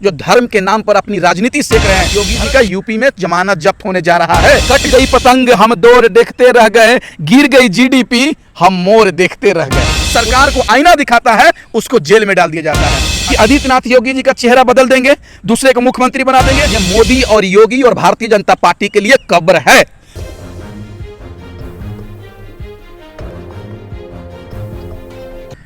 जो धर्म के नाम पर अपनी राजनीति सेक रहे हैं। योगी जी का यूपी में जमानत जब्त होने जा रहा है। कट गई पतंग हम दौर देखते रह गए, गिर गई जीडीपी हम मोर देखते रह गए। सरकार को आईना दिखाता है, उसको जेल में डाल दिया जाता है। कि आदित्यनाथ योगी जी का चेहरा बदल देंगे, दूसरे को मुख्यमंत्री बना देंगे। ये मोदी और योगी और भारतीय जनता पार्टी के लिए कब्र है।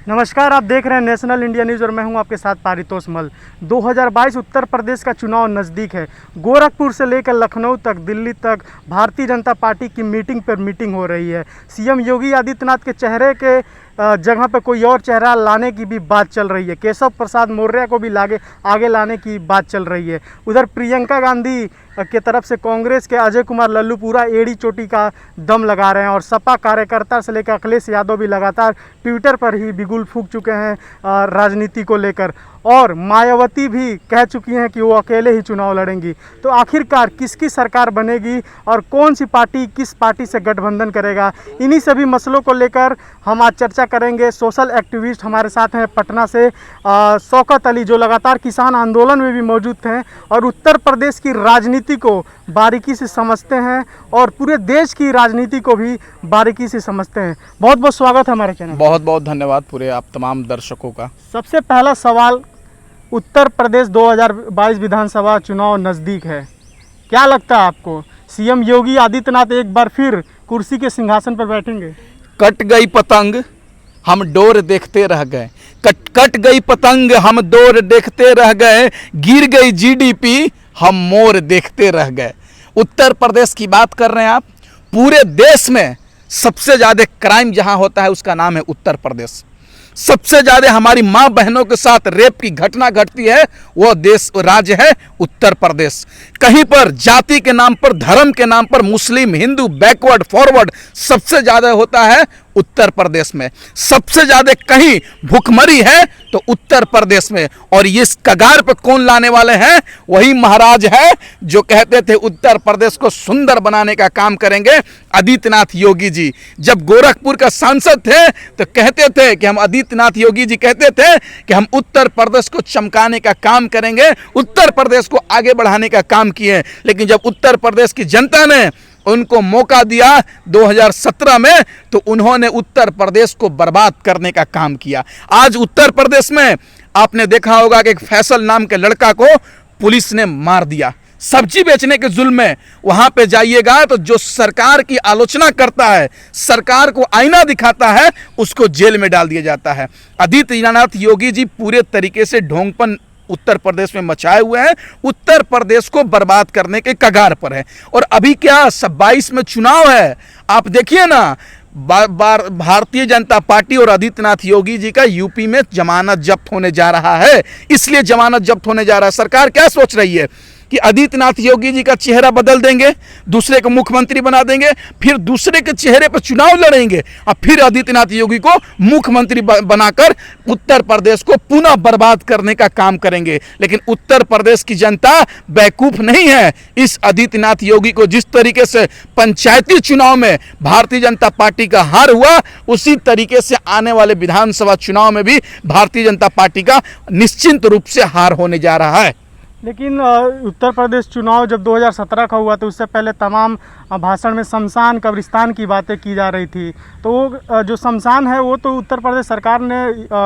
नमस्कार, आप देख रहे हैं नेशनल इंडिया न्यूज़ और मैं हूं आपके साथ पारितोष मल। 2022 उत्तर प्रदेश का चुनाव नज़दीक है। गोरखपुर से लेकर लखनऊ तक, दिल्ली तक भारतीय जनता पार्टी की मीटिंग पर मीटिंग हो रही है। सीएम योगी आदित्यनाथ के चेहरे के जगह पर कोई और चेहरा लाने की भी बात चल रही है। केशव प्रसाद मौर्य को भी आगे लाने की बात चल रही है। उधर प्रियंका गांधी के तरफ से कांग्रेस के अजय कुमार लल्लू पूरा एड़ी चोटी का दम लगा रहे हैं और सपा कार्यकर्ता से लेकर अखिलेश यादव भी लगातार ट्विटर पर ही बिगुल फूंक चुके हैं राजनीति को लेकर। और मायावती भी कह चुकी हैं कि वो अकेले ही चुनाव लड़ेंगी। तो आखिरकार किसकी सरकार बनेगी और कौन सी पार्टी किस पार्टी से गठबंधन करेगा, इन्हीं सभी मसलों को लेकर हम आज चर्चा करेंगे। सोशल एक्टिविस्ट हमारे साथ हैं पटना से शौकत अली, जो लगातार किसान आंदोलन में भी मौजूद थे और उत्तर प्रदेश की राजनीति को बारीकी से समझते हैं और पूरे देश की राजनीति को भी बारीकी से समझते हैं। बहुत बहुत स्वागत है हमारे चैनल। बहुत बहुत धन्यवाद पूरे आप तमाम दर्शकों का। सबसे पहला सवाल, उत्तर प्रदेश 2022 विधानसभा चुनाव नज़दीक है, क्या लगता है आपको सीएम योगी आदित्यनाथ एक बार फिर कुर्सी के सिंहासन पर बैठेंगे? कट गई पतंग हम डोर देखते रह गए, कट गई पतंग हम डोर देखते रह गए, गिर गई जीडीपी हम मोर देखते रह गए। उत्तर प्रदेश की बात कर रहे हैं आप। पूरे देश में सबसे ज़्यादा क्राइम जहां होता है उसका नाम है उत्तर प्रदेश। सबसे ज़्यादा हमारी माँ बहनों के साथ रेप की घटना घटती है, वो देश राज्य है उत्तर प्रदेश। कहीं पर जाति के नाम पर, धर्म के नाम पर मुस्लिम हिंदू बैकवर्ड फॉरवर्ड सबसे ज़्यादा होता है उत्तर प्रदेश में। सबसे ज़्यादा कहीं भूखमरी है तो उत्तर प्रदेश में। और इस कगार पर कौन लाने वाले हैं? वही महाराज है जो कहते थे उत्तर प्रदेश को सुंदर बनाने का काम करेंगे, आदित्यनाथ योगी जी। जब गोरखपुर का सांसद थे तो कहते थे कि हम आदित्यनाथ योगी जी कहते थे कि हम उत्तर प्रदेश को चमकाने का काम करेंगे, उत्तर प्रदेश को आगे बढ़ाने का काम किए। लेकिन जब उत्तर प्रदेश की जनता ने उनको मौका दिया 2017 में तो उन्होंने उत्तर प्रदेश को बर्बाद करने का काम किया। आज उत्तर प्रदेश में आपने देखा होगा कि एक फैसल नाम के लड़का को पुलिस ने मार दिया सब्जी बेचने के जुल्म में। वहां पे जाइएगा तो जो सरकार की आलोचना करता है, सरकार को आईना दिखाता है, उसको जेल में डाल दिया जाता है। आदित्यनाथ योगी जी पूरे तरीके से ढोंगपन उत्तर प्रदेश में मचाए हुए हैं, उत्तर प्रदेश को बर्बाद करने के कगार पर है। और अभी क्या 22 में चुनाव है, आप देखिए ना, भारतीय जनता पार्टी और आदित्यनाथ योगी जी का यूपी में जमानत जब्त होने जा रहा है। इसलिए जमानत जब्त होने जा रहा है। सरकार क्या सोच रही है कि आदित्यनाथ योगी जी का चेहरा बदल देंगे, दूसरे को मुख्यमंत्री बना देंगे, फिर दूसरे के चेहरे पर चुनाव लड़ेंगे और फिर आदित्यनाथ योगी को मुख्यमंत्री बनाकर उत्तर प्रदेश को पुनः बर्बाद करने का काम करेंगे। लेकिन उत्तर प्रदेश की जनता बेवकूफ नहीं है। इस आदित्यनाथ योगी को जिस तरीके से पंचायती चुनाव में भारतीय जनता पार्टी का हार हुआ, उसी तरीके से आने वाले विधानसभा चुनाव में भी भारतीय जनता पार्टी का निश्चित रूप से हार होने जा रहा है। लेकिन उत्तर प्रदेश चुनाव जब 2017 का हुआ तो उससे पहले तमाम भाषण में शमशान कब्रिस्तान की बातें की जा रही थी। तो वो जो शमशान है वो तो उत्तर प्रदेश सरकार ने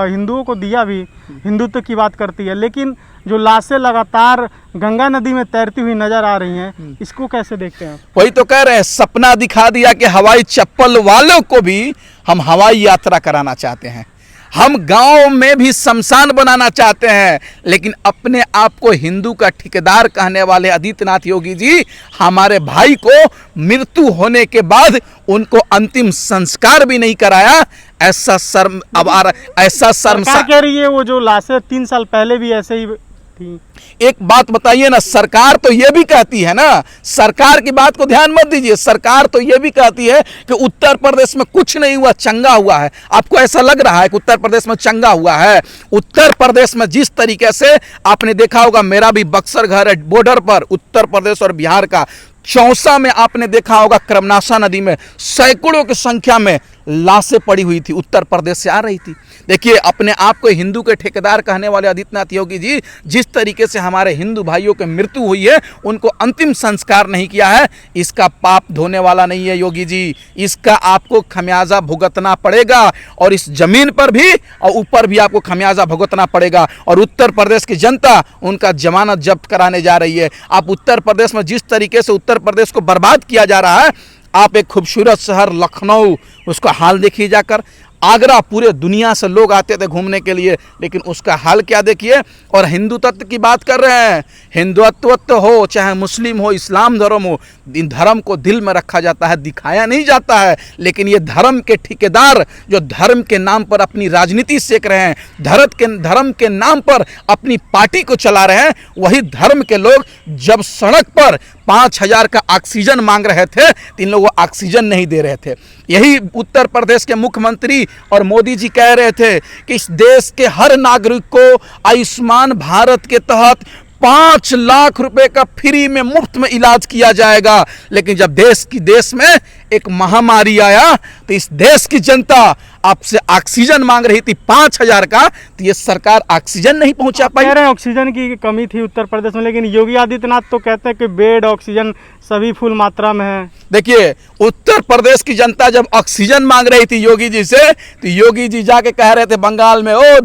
हिंदुओं को दिया भी, हिंदुत्व की बात करती है। लेकिन जो लाशें लगातार गंगा नदी में तैरती हुई नजर आ रही हैं, इसको कैसे देखते हैं? वही तो कह रहे हैं, सपना दिखा दिया कि हवाई चप्पल वालों को भी हम हवाई यात्रा कराना चाहते हैं। हम गांव में भी शमशान बनाना चाहते हैं। लेकिन अपने आप को हिंदू का ठेकेदार कहने वाले आदित्यनाथ योगी जी हमारे भाई को मृत्यु होने के बाद उनको अंतिम संस्कार भी नहीं कराया। ऐसा शर्म अब आ रहा, ऐसा शर्म कह रही है। वो जो लाशें 3 साल पहले भी ऐसे ही थी। एक बात बताइए ना, सरकार तो ये भी कहती है ना, सरकार की बात को ध्यान मत दीजिए, सरकार तो ये भी कहती है कि उत्तर प्रदेश में कुछ नहीं हुआ, चंगा हुआ है। आपको ऐसा लग रहा है कि उत्तर प्रदेश में चंगा हुआ है? उत्तर प्रदेश में जिस तरीके से आपने देखा होगा, मेरा भी बक्सर घर है बॉर्डर पर उत्तर प्रदेश और बिहार का, चौसा में आपने देखा होगा कर्मनाशा नदी में सैकड़ों की संख्या में लाशें पड़ी हुई थी, उत्तर प्रदेश से आ रही थी। देखिए, अपने आप को हिंदू के ठेकेदार कहने वाले आदित्यनाथ योगी जी, जिस तरीके से हमारे हिंदू भाइयों की मृत्यु हुई है, उनको अंतिम संस्कार नहीं किया है, इसका पाप धोने वाला नहीं है योगी जी। इसका आपको खमियाजा भुगतना पड़ेगा, और इस जमीन पर भी और ऊपर भी आपको खमियाजा भुगतना पड़ेगा। और उत्तर प्रदेश की जनता उनका जमानत जब्त कराने जा रही है। आप उत्तर प्रदेश में जिस तरीके से उत्तर प्रदेश को बर्बाद किया जा रहा है, आप एक खूबसूरत शहर लखनऊ, उसका हाल देखिए जाकर। आगरा पूरे दुनिया से लोग आते थे घूमने के लिए, लेकिन उसका हाल क्या देखिए। और हिंदुत्व की बात कर रहे हैं, हिंदुत्व हो चाहे मुस्लिम हो, इस्लाम धर्म हो, इन धर्म को दिल में रखा जाता है, दिखाया नहीं जाता है। लेकिन ये धर्म के ठेकेदार जो धर्म के नाम पर अपनी राजनीति सेक रहे हैं, धर्म के नाम पर अपनी पार्टी को चला रहे हैं, वही धर्म के लोग जब सड़क पर 5,000 का ऑक्सीजन मांग रहे थे, तो इन लोगों को ऑक्सीजन नहीं दे रहे थे। यही उत्तर प्रदेश के मुख्यमंत्री और मोदी जी कह रहे थे कि इस देश के हर नागरिक को आयुष्मान भारत के तहत 5 लाख रुपए का फ्री में मुफ्त में इलाज किया जाएगा। लेकिन जब देश में एक महामारी आया, तो इस देश की जनता आपसे ऑक्सीजन मांग रही थी 5,000 का, तो ये सरकार ऑक्सीजन नहीं पहुंचा पाई। कह रहे हैं ऑक्सीजन की कमी थी उत्तर प्रदेश में, लेकिन योगी आदित्यनाथ तो कहते हैं कि बेड ऑक्सीजन सभी फुल मात्रा में है। देखिए, उत्तर प्रदेश की जनता जब ऑक्सीजन मांग रही थी योगी जी से, तो योगी जी जाके कह रहे थे बंगाल में, ओ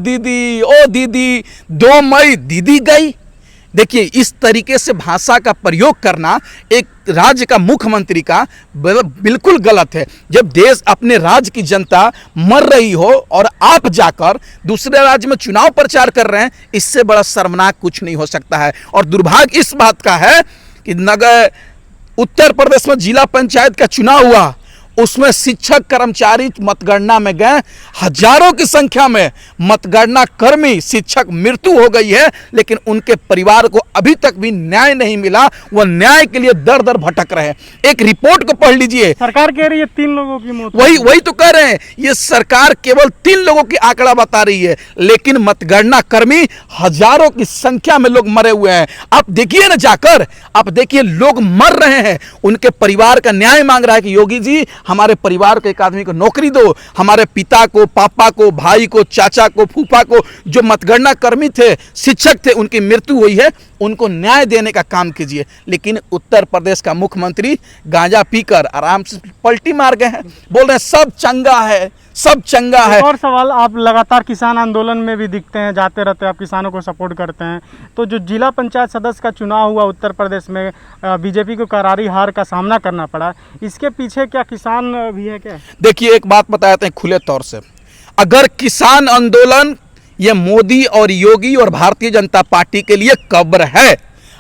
दीदी 2 मई दीदी गई। देखिए, इस तरीके से भाषा का प्रयोग करना एक राज्य का मुख्यमंत्री का बिल्कुल गलत है। जब देश अपने राज्य की जनता मर रही हो और आप जाकर दूसरे राज्य में चुनाव प्रचार कर रहे हैं, इससे बड़ा शर्मनाक कुछ नहीं हो सकता है। और दुर्भाग्य इस बात का है कि उत्तर प्रदेश में जिला पंचायत का चुनाव हुआ, उसमें शिक्षक कर्मचारी मतगणना में गए, हजारों की संख्या में मतगणना कर्मी शिक्षक मृत्यु हो गई है, लेकिन उनके परिवार को अभी तक भी न्याय नहीं मिला। वह न्याय के लिए दर दर भटक रहे हैं। एक रिपोर्ट को पढ़ लीजिए, सरकार कह रही है 3 लोगों की मौत। वही तो कह रहे हैं, ये सरकार केवल 3 लोगों की आंकड़ा बता रही है, लेकिन मतगणना कर्मी हजारों की संख्या में लोग मरे हुए हैं। आप देखिए ना जाकर, आप देखिए लोग मर रहे हैं, उनके परिवार का न्याय मांग रहा है कि योगी जी हमारे परिवार के एक आदमी को नौकरी दो, हमारे पिता को, पापा को, भाई को, चाचा को, फूफा को, जो मतगणना कर्मी थे, शिक्षक थे, उनकी मृत्यु हुई है, उनको न्याय देने का काम कीजिए। लेकिन उत्तर प्रदेश का मुख्यमंत्री गांजा पीकर आराम से पलटी मार गए हैं, बोल रहे हैं सब चंगा है, सब चंगा है। और सवाल, आप लगातार किसान आंदोलन में भी दिखते हैं, जाते रहते हैं, आप किसानों को सपोर्ट करते हैं, तो जो जिला पंचायत सदस्य का चुनाव हुआ उत्तर प्रदेश में, बीजेपी को करारी हार का सामना करना पड़ा, इसके पीछे क्या किसान भी है क्या? देखिए, एक बात बताते हैं खुले तौर से, अगर किसान आंदोलन ये मोदी और योगी और भारतीय जनता पार्टी के लिए कब्र है।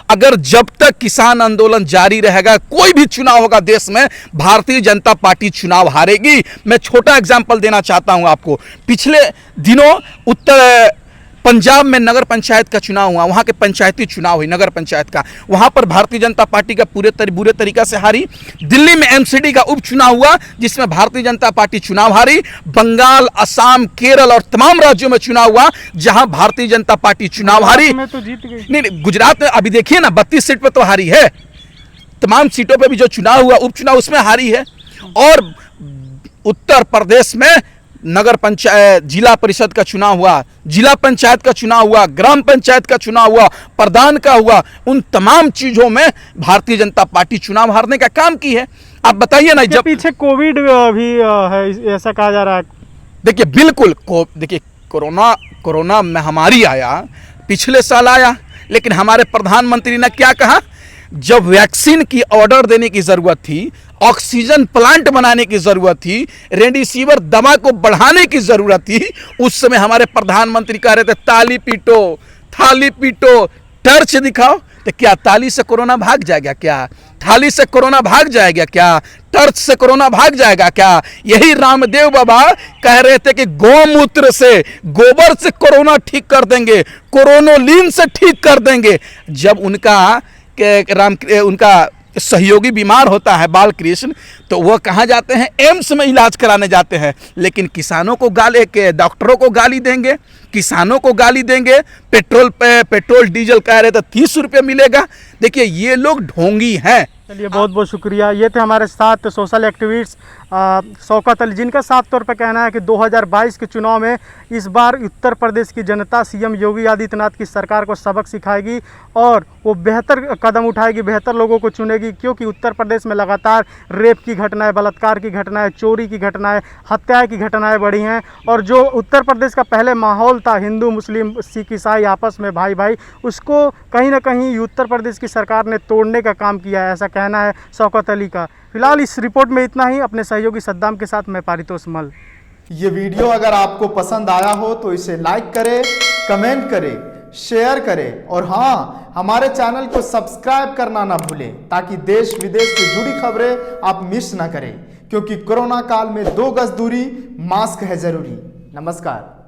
अगर जब तक किसान आंदोलन जारी रहेगा, कोई भी चुनाव होगा देश में, भारतीय जनता पार्टी चुनाव हारेगी। मैं छोटा एग्जांपल देना चाहता हूं आपको। पिछले दिनों उत्तर पंजाब में नगर पंचायत का चुनाव हुआ, वहां के पंचायती चुनाव हुई नगर पंचायत का, वहां पर भारतीय जनता पार्टी का बुरे तरीका से हारी। दिल्ली में एमसीडी का उपचुनाव हुआ, जिसमें भारतीय जनता पार्टी चुनाव हारी। बंगाल, असम, केरल और तमाम राज्यों में चुनाव हुआ जहां भारतीय जनता पार्टी चुनाव हारी। में तो जीत गई। नहीं, गुजरात में अभी देखिए ना, 32 सीट पर तो हारी है। तमाम सीटों पर भी जो चुनाव हुआ, उपचुनाव, उसमें हारी है। और उत्तर प्रदेश में नगर पंचायत, जिला परिषद का चुनाव हुआ, जिला पंचायत का चुनाव हुआ, ग्राम पंचायत का चुनाव हुआ, प्रधान का हुआ, उन तमाम चीजों में भारतीय जनता पार्टी चुनाव हारने का काम की है। आप बताइए ना, जब पीछे कोविड भी है ऐसा कहा जा रहा है। देखिए, बिल्कुल देखिए, कोरोना महामारी आया, पिछले साल आया, लेकिन हमारे प्रधानमंत्री ने क्या कहा, जब वैक्सीन की ऑर्डर देने की जरूरत थी, ऑक्सीजन प्लांट बनाने की जरूरत थी, रेमडेसिविर दवा को बढ़ाने की जरूरत थी, उस समय हमारे प्रधानमंत्री कह रहे थे ताली पीटो, थाली पीटो, टर्च दिखाओ। तो क्या ताली से कोरोना भाग जाएगा क्या? थाली से कोरोना भाग जाएगा क्या? टर्च से कोरोना भाग जाएगा क्या? यही रामदेव बाबा कह रहे थे कि गौमूत्र से, गोबर से कोरोना ठीक कर देंगे, कोरोनोलिन से ठीक कर देंगे। जब उनका सहयोगी बीमार होता है बालकृष्ण, तो वह कहाँ जाते हैं? एम्स में इलाज कराने जाते हैं। लेकिन किसानों को गाली के, डॉक्टरों को गाली देंगे, किसानों को गाली देंगे। पेट्रोल डीजल कह रहे थे 30 रुपये मिलेगा। देखिए, ये लोग ढोंगी हैं। चलिए बहुत बहुत शुक्रिया। ये थे हमारे साथ सोशल एक्टिविस्ट शौकत अली, जिनका साफ तौर पर कहना है कि 2022 के चुनाव में इस बार उत्तर प्रदेश की जनता सीएम योगी आदित्यनाथ की सरकार को सबक सिखाएगी और वो बेहतर कदम उठाएगी, बेहतर लोगों को चुनेगी, क्योंकि उत्तर प्रदेश में लगातार रेप की घटनाएं, बलात्कार की घटनाएं, चोरी की घटनाएं, हत्या की घटनाएं बढ़ी हैं। और जो उत्तर प्रदेश का पहले माहौल था हिंदू मुस्लिम सिख ईसाई आपस में भाई भाई, उसको कहीं ना कहीं उत्तर प्रदेश की सरकार ने तोड़ने का काम किया है, ऐसा कहना है शौकत अली का। फिलहाल इस रिपोर्ट में इतना ही। अपने सहयोगी सद्दाम के साथ मैं पारितोष मल। ये वीडियो अगर आपको पसंद आया हो तो इसे लाइक करें, कमेंट करें, शेयर करें और हाँ, हमारे चैनल को सब्सक्राइब करना ना भूलें ताकि देश विदेश से जुड़ी खबरें आप मिस ना करें, क्योंकि कोरोना काल में 2 गज दूरी, मास्क है जरूरी। नमस्कार।